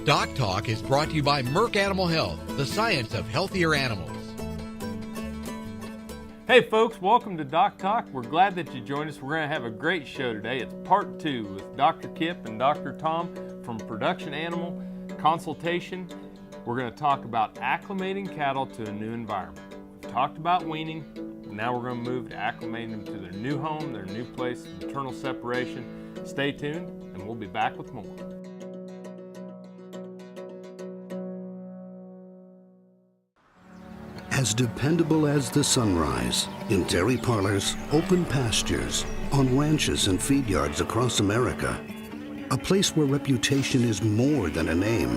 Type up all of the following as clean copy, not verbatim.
DocTalk is brought to you by Merck Animal Health, the science of healthier animals. Hey folks, welcome to DocTalk. We're glad that you joined us. We're going to have a great show today. It's part 2 with Dr. Kip and Dr. Tom from Production Animal Consultation. We're going to talk about acclimating cattle to a new environment. We've talked about weaning. Now we're going to move to acclimating them to their new home, their new place, maternal separation. Stay tuned and we'll be back with more. As dependable as the sunrise, in dairy parlors, open pastures, on ranches and feed yards across America. A place where reputation is more than a name,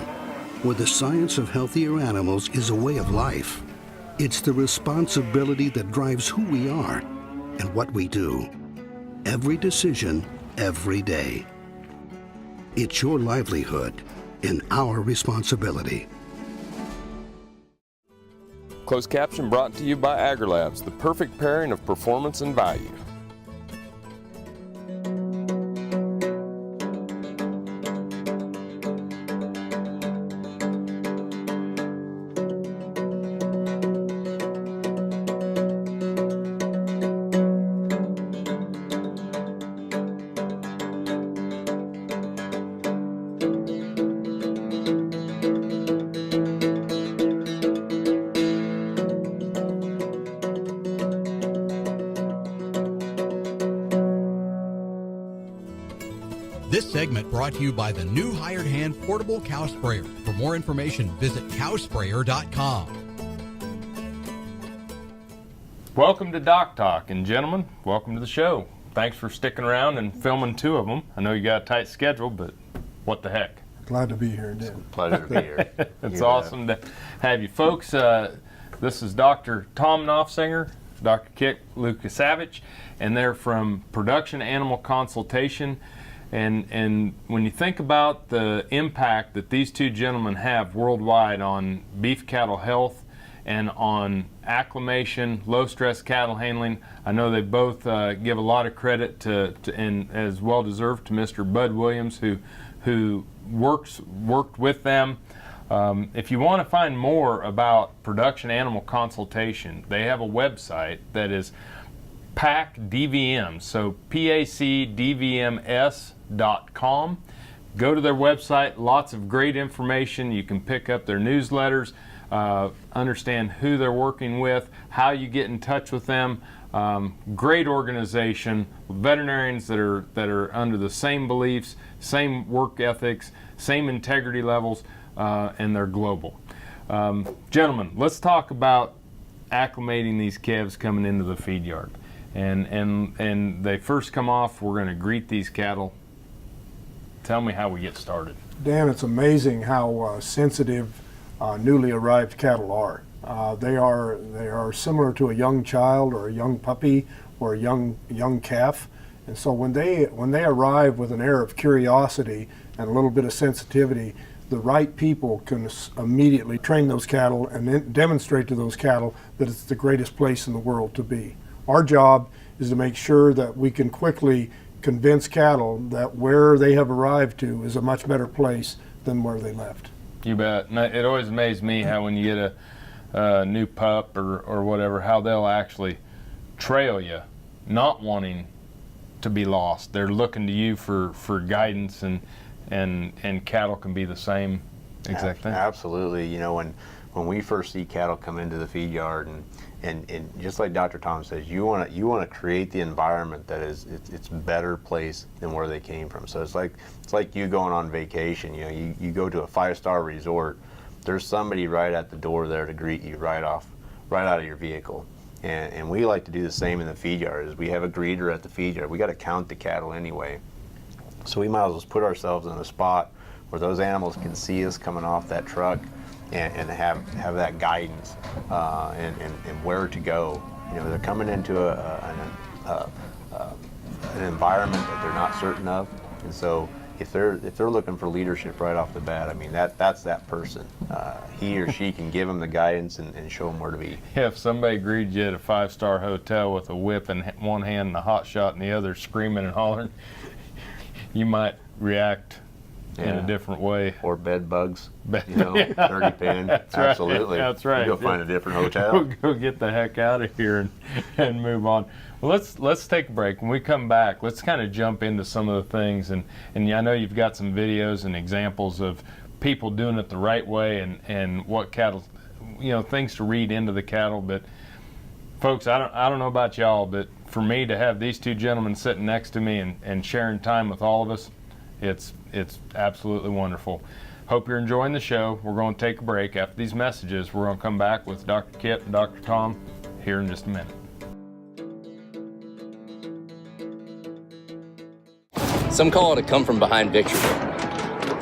where the science of healthier animals is a way of life. It's the responsibility that drives who we are and what we do. Every decision, every day. It's your livelihood and our responsibility. Closed caption brought to you by AgriLabs, the perfect pairing of performance and value. This segment brought to you by the new Hired Hand Portable Cow Sprayer. For more information, visit cowsprayer.com. Welcome to DocTalk, and gentlemen, welcome to the show. Thanks for sticking around and filming 2 of them. I know you got a tight schedule, but what the heck. Glad to be here, Dan. Pleasure to be here. It's awesome to have you folks. This is Dr. Tom Knopfsinger, Dr. Kip Lukasavich, and they're from Production Animal Consultation. And when you think about the impact that these 2 gentlemen have worldwide on beef cattle health and on acclimation, low stress cattle handling, I know they both give a lot of credit to and as well deserved to Mr. Bud Williams, who worked with them. If you want to find more about Production Animal Consultation, they have a website that is PACDVM, so PACDVMS.com. Go to their website, lots of great information. You can pick up their newsletters, understand who they're working with, how you get in touch with them. Great organization, veterinarians that are under the same beliefs, same work ethics, same integrity levels, and they're global. Gentlemen, let's talk about acclimating these calves coming into the feed yard. And they first come off, we're going to greet these cattle. Tell me how we get started. Dan, it's amazing how sensitive newly arrived cattle are. They are similar to a young child or a young puppy or a young calf. And so when they arrive with an air of curiosity and a little bit of sensitivity, the right people can immediately train those cattle and then demonstrate to those cattle that it's the greatest place in the world to be. Our job is to make sure that we can quickly convince cattle that where they have arrived to is a much better place than where they left. You bet. It always amazes me how when you get a new pup or whatever, how they'll actually trail you, not wanting to be lost. They're looking to you for guidance, and cattle can be the same exact thing. Absolutely. You know, when we first see cattle come into the feed yard, and just like Dr. Tom says, you want to create the environment that it's a better place than where they came from. So it's like you going on vacation. You know, you go to a 5-star resort. There's somebody right at the door there to greet you right out of your vehicle. And we like to do the same in the feed yard. Is we have a greeter at the feed yard. We got to count the cattle anyway. So we might as well put ourselves in a spot where those animals can see us coming off that truck and have that guidance and where to go. You know, they're coming into an environment that they're not certain of, and so if they're looking for leadership right off the bat, I mean that's that person. He or she can give them the guidance and show them where to be. Yeah, if somebody greeted you at a 5-star hotel with a whip in one hand and a hot shot in the other, screaming and hollering, you might react in a different way. Or bed bugs, dirty pen. Absolutely. That's right. Go find a different hotel. Go get the heck out of here and move on. Well, let's take a break. When we come back, let's kind of jump into some of the things. And I know you've got some videos and examples of people doing it the right way and what cattle, things to read into the cattle. But folks, I don't know about y'all, but for me to have these two gentlemen sitting next to me and sharing time with all of us, it's absolutely wonderful. Hope you're enjoying the show. We're going to take a break. After these messages, we're going to come back with Dr. Kip and Dr. Tom here in just a minute. Some call it a come from behind victory,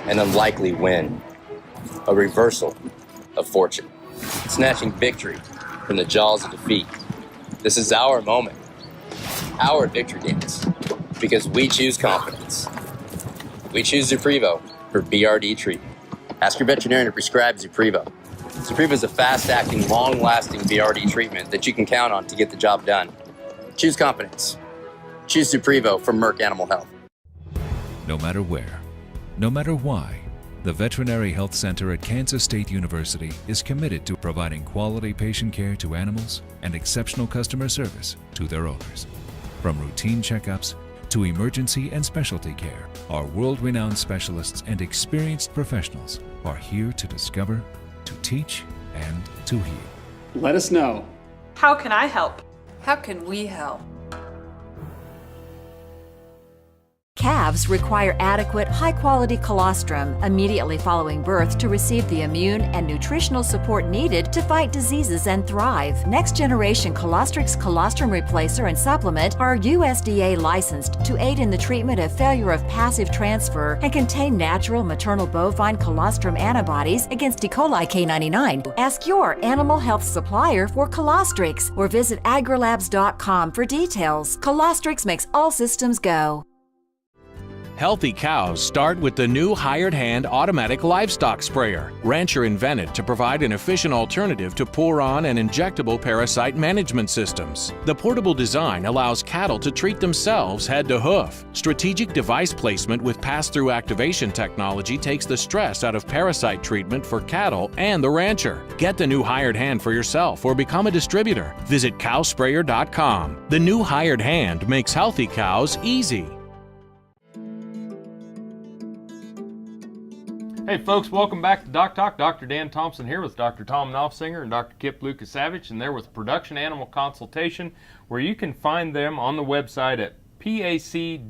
an unlikely win, a reversal of fortune, snatching victory from the jaws of defeat. This is our moment, our victory dance, because we choose confidence. We choose Zuprevo for BRD treatment. Ask your veterinarian to prescribe Zuprevo. Zuprevo is a fast-acting, long-lasting BRD treatment that you can count on to get the job done. Choose confidence. Choose Zuprevo from Merck Animal Health. No matter where, no matter why, the Veterinary Health Center at Kansas State University is committed to providing quality patient care to animals and exceptional customer service to their owners. From routine checkups to emergency and specialty care, our world-renowned specialists and experienced professionals are here to discover, to teach, and to heal. Let us know. How can I help? How can we help? Calves require adequate, high-quality colostrum immediately following birth to receive the immune and nutritional support needed to fight diseases and thrive. Next-generation Colostrix colostrum replacer and supplement are USDA licensed to aid in the treatment of failure of passive transfer and contain natural maternal bovine colostrum antibodies against E. coli K99. Ask your animal health supplier for Colostrix or visit agrilabs.com for details. Colostrix makes all systems go. Healthy cows start with the new hired hand automatic livestock sprayer. Rancher invented to provide an efficient alternative to pour-on and injectable parasite management systems. The portable design allows cattle to treat themselves head to hoof. Strategic device placement with pass-through activation technology takes the stress out of parasite treatment for cattle and the rancher. Get the new hired hand for yourself or become a distributor. Visit cowsprayer.com. The new hired hand makes healthy cows easy. Hey folks, welcome back to DocTalk. Dr. Dan Thompson here with Dr. Tom Knopfsinger and Dr. Kip Lucasavage, and they're with Production Animal Consultation, where you can find them on the website at pacdvms.com.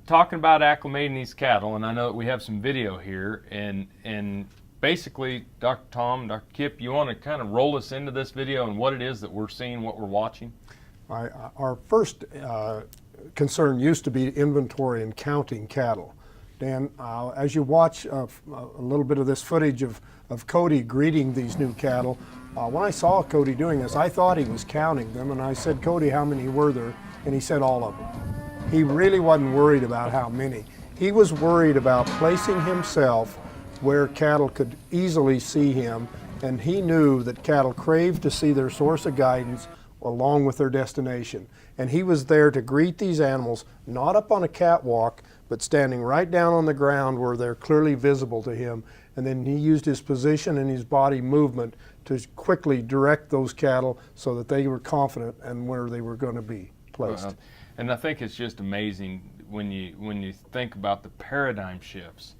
Talking about acclimating these cattle, and I know that we have some video here, and basically, Dr. Tom, Dr. Kip, you want to kind of roll us into this video and what it is that we're seeing, what we're watching? Our first concern used to be inventory and counting cattle. Dan, as you watch a little bit of this footage of Cody greeting these new cattle, when I saw Cody doing this, I thought he was counting them, and I said, Cody, how many were there? And he said all of them. He really wasn't worried about how many. He was worried about placing himself where cattle could easily see him, and he knew that cattle craved to see their source of guidance along with their destination. And he was there to greet these animals, not up on a catwalk, but standing right down on the ground where they're clearly visible to him. And then he used his position and his body movement to quickly direct those cattle so that they were confident in where they were going to be placed. And I think it's just amazing when you think about the paradigm shifts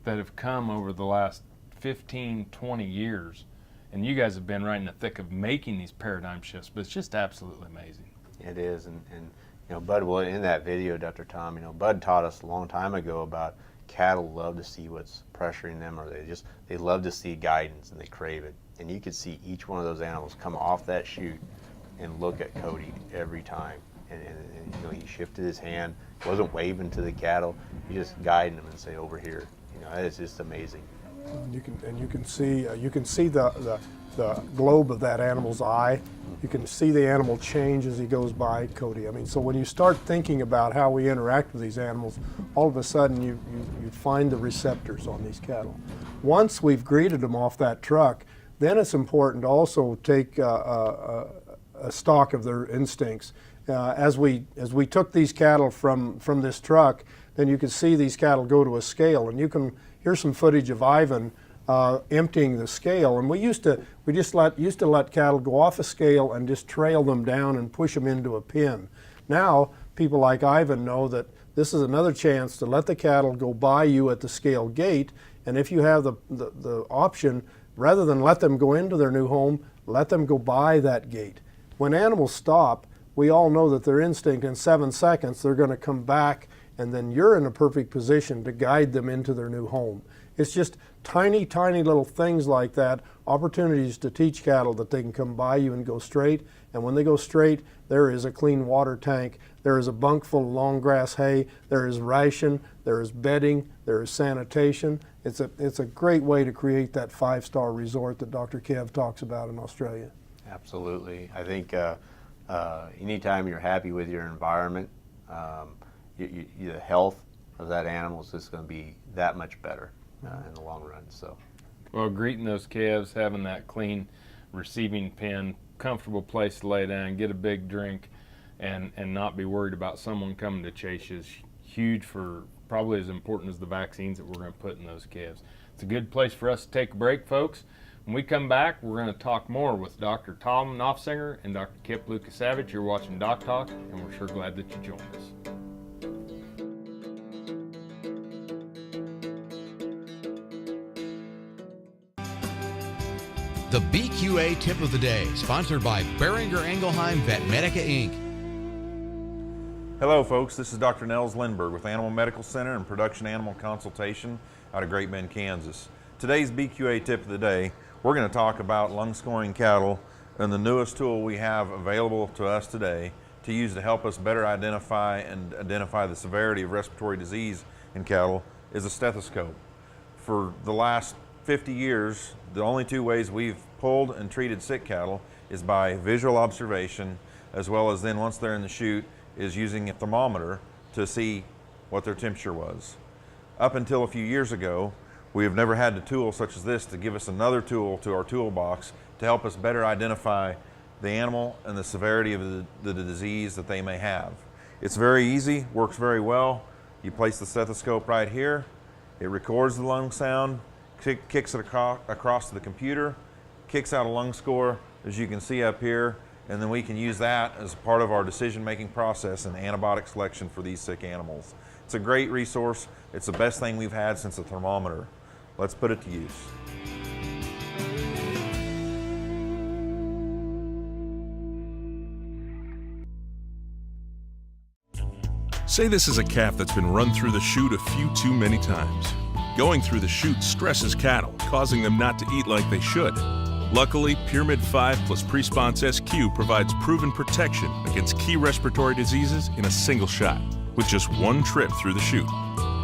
that have come over the last 15, 20 years. And you guys have been right in the thick of making these paradigm shifts, but it's just absolutely amazing. It is, and Bud, well, in that video, Dr. Tom, Bud taught us a long time ago about cattle love to see what's pressuring them, or they love to see guidance and they crave it. And you could see each one of those animals come off that chute and look at Cody every time. And he shifted his hand, wasn't waving to the cattle, he just guiding them and say, over here. It's just amazing. You can see the globe of that animal's eye. You can see the animal change as he goes by Cody. So when you start thinking about how we interact with these animals, all of a sudden you find the receptors on these cattle. Once we've greeted them off that truck, then it's important to also take a stock of their instincts as we took these cattle from this truck, then you could see these cattle go to a scale, and here's some footage of Ivan emptying the scale. And we used to let cattle go off a scale and just trail them down and push them into a pen. Now people like Ivan know that this is another chance to let the cattle go by you at the scale gate, and if you have the option, rather than let them go into their new home, let them go by that gate. When animals stop, we all know that their instinct, in 7 seconds they're going to come back, and then you're in a perfect position to guide them into their new home. It's just tiny, tiny little things like that, opportunities to teach cattle that they can come by you and go straight. And when they go straight, there is a clean water tank, there is a bunk full of long grass hay, there is ration, there is bedding, there is sanitation. It's a great way to create that 5-star resort that Dr. Kev talks about in Australia. Absolutely. I think anytime you're happy with your environment, the health of that animal is just going to be that much better in the long run. So, well, greeting those calves, having that clean receiving pen, comfortable place to lay down, get a big drink, and not be worried about someone coming to chase you is huge, for probably as important as the vaccines that we're going to put in those calves. It's a good place for us to take a break, folks. When we come back, we're going to talk more with Dr. Tom Knopfsinger and Dr. Kip Lukasavage. You're watching DocTalk, and we're sure glad that you joined us. The BQA Tip of the Day, sponsored by Beringer Engelheim Vet Medica, Inc. Hello folks, this is Dr. Nels Lindberg with Animal Medical Center and Production Animal Consultation out of Great Bend, Kansas. Today's BQA Tip of the Day, we're going to talk about lung scoring cattle and the newest tool we have available to us today to use to help us better identify the severity of respiratory disease in cattle is a stethoscope. For the last 50 years, the only two ways we've pulled and treated sick cattle is by visual observation, as well as then once they're in the chute is using a thermometer to see what their temperature was. Up until a few years ago, we have never had a tool such as this to give us another tool to our toolbox to help us better identify the animal and the severity of the disease that they may have. It's very easy, works very well. You place the stethoscope right here, it records the lung sound, kicks it across to the computer, kicks out a lung score, as you can see up here, and then we can use that as part of our decision-making process and antibiotic selection for these sick animals. It's a great resource. It's the best thing we've had since a thermometer. Let's put it to use. Say this is a calf that's been run through the chute a few too many times. Going through the chute stresses cattle, causing them not to eat like they should. Luckily, Pyramid 5 plus Presponse SQ provides proven protection against key respiratory diseases in a single shot, with just one trip through the chute.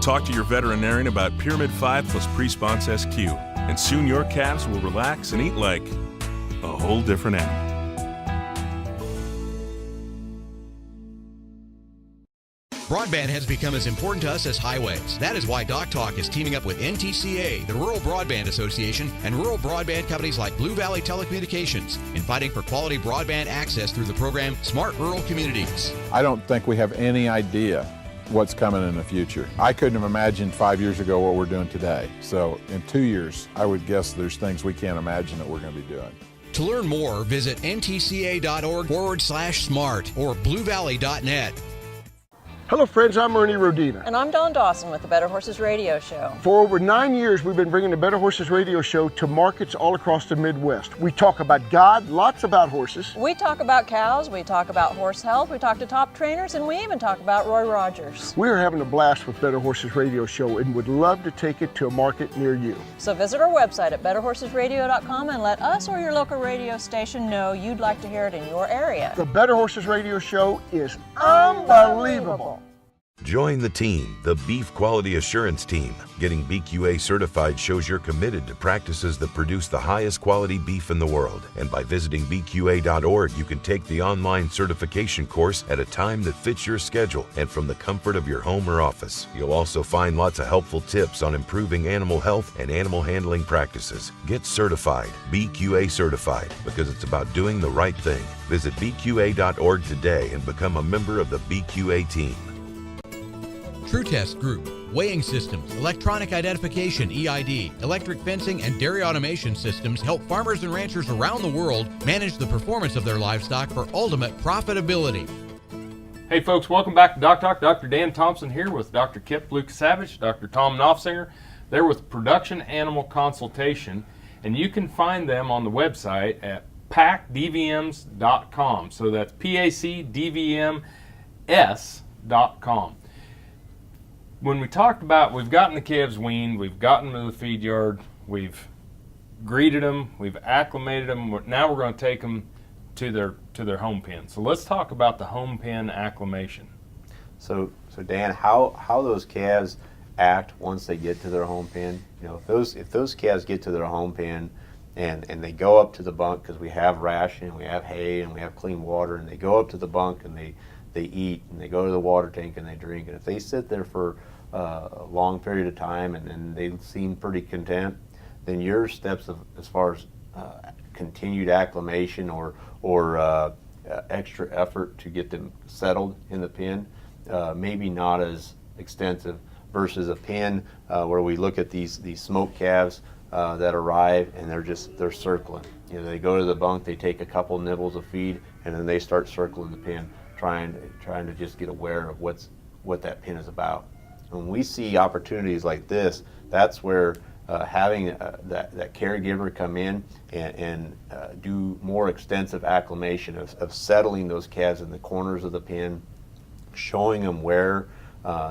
Talk to your veterinarian about Pyramid 5 plus Presponse SQ, and soon your calves will relax and eat like a whole different animal. Broadband has become as important to us as highways. That is why DocTalk is teaming up with NTCA, the Rural Broadband Association, and rural broadband companies like Blue Valley Telecommunications in fighting for quality broadband access through the program Smart Rural Communities. I don't think we have any idea what's coming in the future. I couldn't have imagined 5 years ago what we're doing today. So in 2 years, I would guess there's things we can't imagine that we're going to be doing. To learn more, visit ntca.org/smart or bluevalley.net. Hello friends, I'm Ernie Rodina. And I'm Dawn Dawson with the Better Horses Radio Show. For over 9 years, we've been bringing the Better Horses Radio Show to markets all across the Midwest. We talk about God, lots about horses. We talk about cows, we talk about horse health, we talk to top trainers, and we even talk about Roy Rogers. We're having a blast with Better Horses Radio Show and would love to take it to a market near you. So visit our website at betterhorsesradio.com and let us or your local radio station know you'd like to hear it in your area. The Better Horses Radio Show is unbelievable. Join the team, the Beef Quality Assurance Team. Getting BQA certified shows you're committed to practices that produce the highest quality beef in the world. And by visiting BQA.org, you can take the online certification course at a time that fits your schedule and from the comfort of your home or office. You'll also find lots of helpful tips on improving animal health and animal handling practices. Get certified, BQA certified, because it's about doing the right thing. Visit BQA.org today and become a member of the BQA team. True Test Group, weighing systems, electronic identification EID, electric fencing, and dairy automation systems help farmers and ranchers around the world manage the performance of their livestock for ultimate profitability. Hey folks, welcome back to DocTalk. Dr. Dan Thompson here with Dr. Kip Lucas-Savage, Dr. Tom Knopfsinger. They're with Production Animal Consultation, and you can find them on the website at pacdvms.com. So that's pacdvms.com. When we talked about, we've gotten the calves weaned, we've gotten them to the feed yard, we've greeted them, we've acclimated them. Now we're going to take them to their home pen. So let's talk about the home pen acclimation. So Dan, how those calves act once they get to their home pen? You know, if those calves get to their home pen and they go up to the bunk, because we have ration, we have hay, and we have clean water, and they go up to the bunk and they eat, and they go to the water tank and they drink, and if they sit there for a long period of time and they seem pretty content, then your steps as far as continued acclimation or extra effort to get them settled in the pen, maybe not as extensive versus a pen where we look at these smoke calves that arrive and they're circling. You know, they go to the bunk, they take a couple nibbles of feed, and then they start circling the pen, trying to just get aware of what that pen is about. When we see opportunities like this, that's where having that caregiver come in and do more extensive acclimation of settling those calves in the corners of the pen, showing them where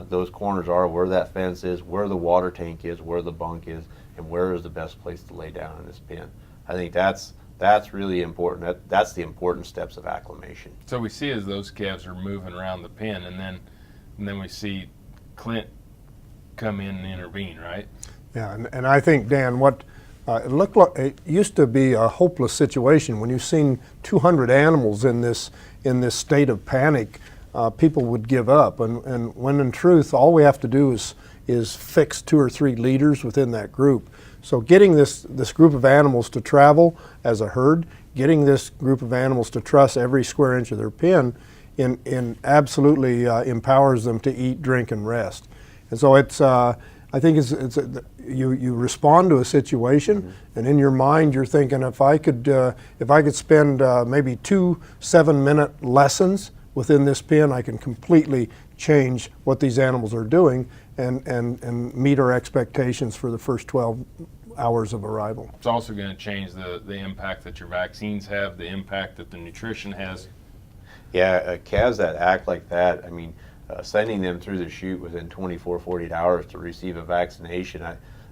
those corners are, where that fence is, where the water tank is, where the bunk is, and where is the best place to lay down in this pen. I think that's really important. That's the important steps of acclimation. So we see as those calves are moving around the pen, and then we see Clint come in and intervene, right? Yeah, and I think, Dan, what it looked like, it used to be a hopeless situation. When you've seen 200 animals in this state of panic, people would give up. And when in truth, all we have to do is fix 2 or 3 leaders within that group. So getting this group of animals to travel as a herd, getting this group of animals to trust every square inch of their pen, absolutely empowers them to eat, drink, and rest. And so it's I think you respond to a situation, mm-hmm. and in your mind you're thinking, if I could spend maybe 2 7-minute lessons within this pen, I can completely change what these animals are doing and meet our expectations for the first 12 hours of arrival. It's also going to change the impact that your vaccines have, the impact that the nutrition has. Yeah, calves that act like that, I mean, sending them through the chute within 24, 48 hours to receive a vaccination,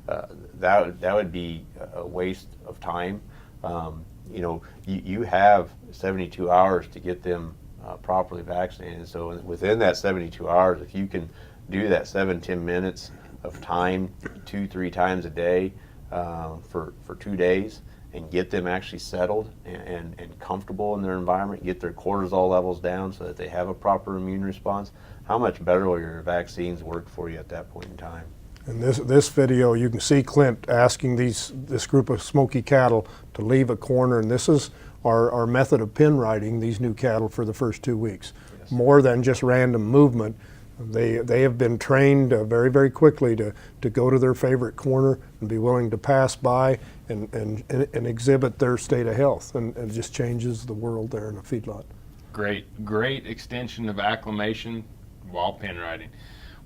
that would be a waste of time. You know, you have 72 hours to get them properly vaccinated. So within that 72 hours, if you can do that 7-10 minutes of time 2-3 times a day for 2 days, and get them actually settled and comfortable in their environment, get their cortisol levels down so that they have a proper immune response, how much better will your vaccines work for you at that point in time? In this video, you can see Clint asking this group of smoky cattle to leave a corner, and this is our method of pen riding these new cattle for the first 2 weeks. Yes. More than just random movement. They have been trained very, very quickly to go to their favorite corner and be willing to pass by and exhibit their state of health, and it just changes the world there in a feedlot. Great extension of acclimation while pen riding.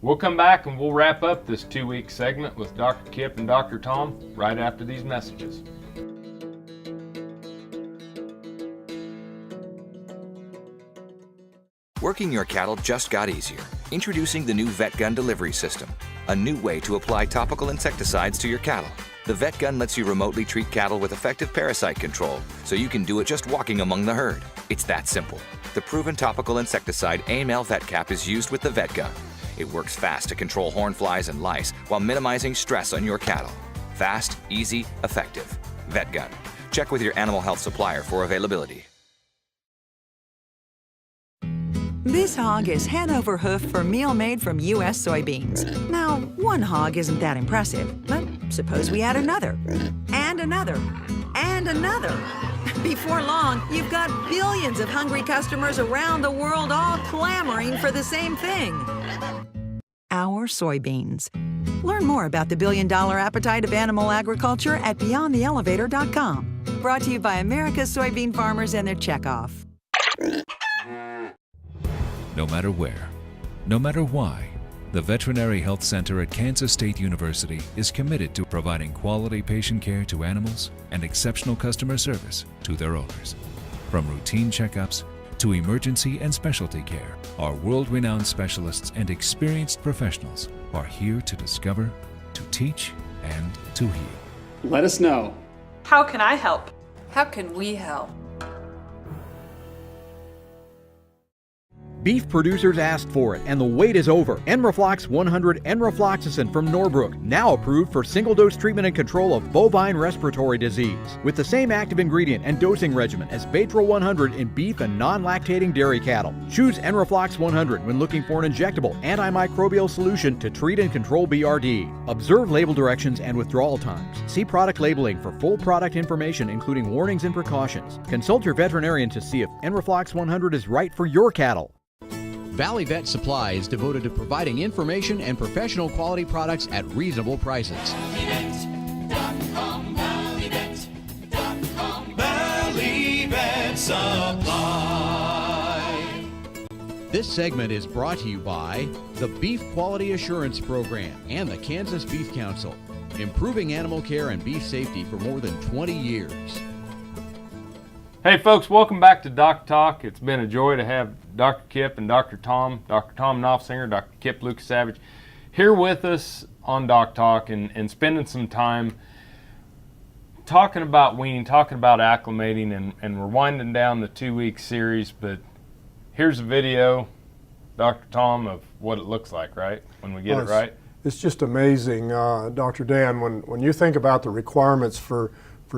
We'll come back and we'll wrap up this 2-week segment with Dr. Kip and Dr. Tom right after these messages. Working your cattle just got easier. Introducing the new Vet Gun delivery system, a new way to apply topical insecticides to your cattle. The Vet Gun lets you remotely treat cattle with effective parasite control, so you can do it just walking among the herd. It's that simple. The proven topical insecticide AML Vet Cap is used with the Vet Gun. It works fast to control horn flies and lice while minimizing stress on your cattle. Fast, easy, effective. VetGun. Check with your animal health supplier for availability. This hog is head over hoof for meal made from U.S. soybeans. Now, one hog isn't that impressive, but suppose we add another, and another, and another. Before long, you've got billions of hungry customers around the world all clamoring for the same thing. Our soybeans. Learn more about the billion-dollar appetite of animal agriculture at BeyondTheElevator.com. Brought to you by America's soybean farmers and their checkoff. No matter where, no matter why, the Veterinary Health Center at Kansas State University is committed to providing quality patient care to animals and exceptional customer service to their owners. From routine checkups to emergency and specialty care, our world-renowned specialists and experienced professionals are here to discover, to teach, and to heal. Let us know. How can I help? How can we help? Beef producers asked for it, and the wait is over. Enroflox 100 Enrofloxacin from Norbrook, now approved for single-dose treatment and control of bovine respiratory disease, with the same active ingredient and dosing regimen as Baytril 100 in beef and non-lactating dairy cattle. Choose Enroflox 100 when looking for an injectable antimicrobial solution to treat and control BRD. Observe label directions and withdrawal times. See product labeling for full product information, including warnings and precautions. Consult your veterinarian to see if Enroflox 100 is right for your cattle. Valley Vet Supply is devoted to providing information and professional quality products at reasonable prices. Valley Vet Supply. This segment is brought to you by the Beef Quality Assurance Program and the Kansas Beef Council, improving animal care and beef safety for more than 20 years. Hey folks, welcome back to DocTalk. It's been a joy to have Dr. Kip and Dr. Tom Knopfsinger, Dr. Kip Lucasavage here with us on DocTalk and spending some time talking about weaning, talking about acclimating, and we're winding down the 2-week series, but here's a video, Dr. Tom, of what it looks like, right, when we get it right? It's just amazing, Dr. Dan, when you think about the requirements for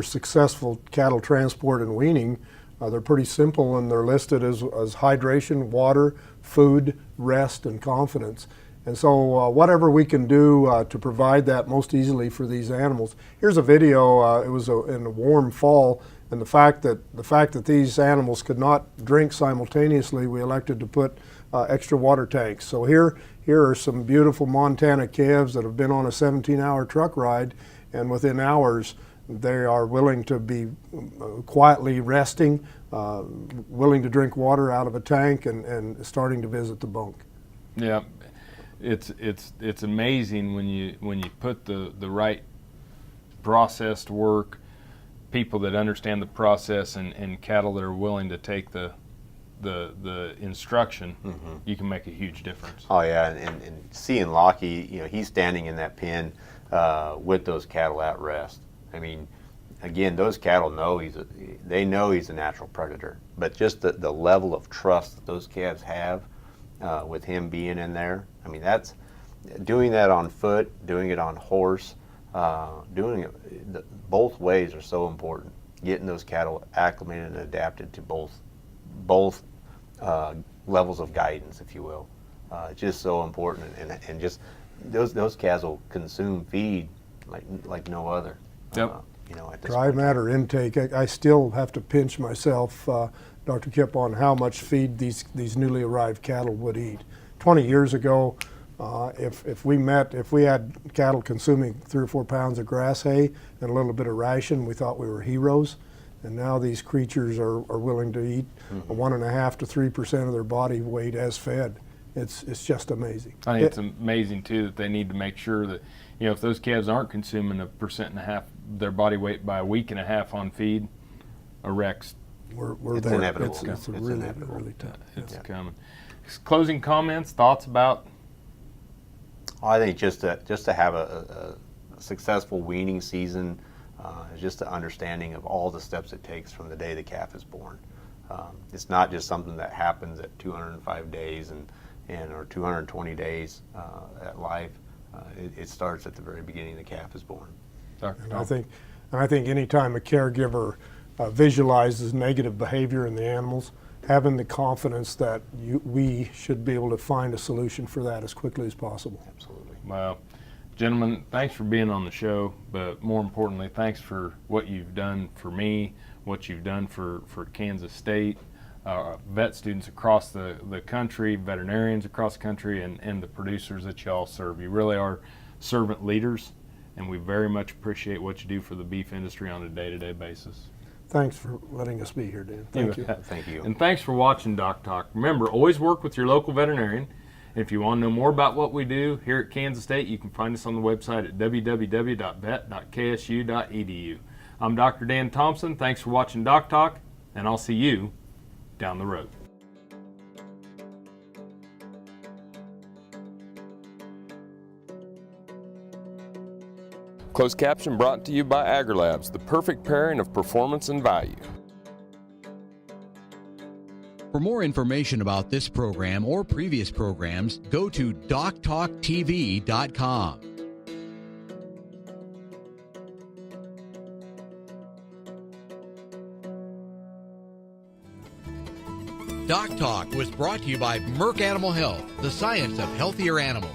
successful cattle transport and weaning, they're pretty simple, and they're listed as hydration, water, food, rest, and confidence. And so whatever we can do to provide that most easily for these animals. Here's a video. It was in a warm fall, and the fact that these animals could not drink simultaneously, we elected to put extra water tanks. So here are some beautiful Montana calves that have been on a 17-hour truck ride, and within hours they are willing to be quietly resting, willing to drink water out of a tank, and starting to visit the bunk. Yeah, it's amazing when you put the right process to work, people that understand the process, and cattle that are willing to take the instruction. Mm-hmm. You can make a huge difference. Oh yeah, and seeing Lockie, he's standing in that pen with those cattle at rest. I mean, again, those cattle know they know he's a natural predator, but just the level of trust that those calves have with him being in there. I mean, that's doing that on foot, doing it on horse, doing it both ways are so important. Getting those cattle acclimated and adapted to both levels of guidance, if you will, just so important. And just those calves will consume feed like no other. Yep. Dry matter intake. I still have to pinch myself, Dr. Kip, on how much feed these newly arrived cattle would eat. 20 years ago, if we had cattle consuming 3 or 4 pounds of grass hay and a little bit of ration, we thought we were heroes. And now these creatures are willing to eat 1.5% to 3% of their body weight as fed. It's just amazing. I think it's amazing too that they need to make sure that if those calves aren't consuming 1.5% of their body weight by a week and a half on feed, a wreck's it's there. Inevitable. It's really tough. It's coming. Closing comments, thoughts about? I think just to have a successful weaning season, just an understanding of all the steps it takes from the day the calf is born. It's not just something that happens at 205 days or 220 days at life, it starts at the very beginning the calf is born. And I think anytime a caregiver visualizes negative behavior in the animals, having the confidence that we should be able to find a solution for that as quickly as possible. Absolutely. Well, gentlemen, thanks for being on the show, but more importantly, thanks for what you've done for me, what you've done for Kansas State, vet students across the country, veterinarians across the country, and the producers that you all serve. You really are servant leaders, and we very much appreciate what you do for the beef industry on a day-to-day basis. Thanks for letting us be here, Dan. Thank you. Thank you. And thanks for watching DocTalk. Remember, always work with your local veterinarian. And if you want to know more about what we do here at Kansas State, you can find us on the website at www.vet.ksu.edu. I'm Dr. Dan Thompson. Thanks for watching DocTalk, and I'll see you down the road. Closed caption brought to you by AgriLabs, the perfect pairing of performance and value. For more information about this program or previous programs, go to DocTalkTV.com. DocTalk was brought to you by Merck Animal Health, the science of healthier animals.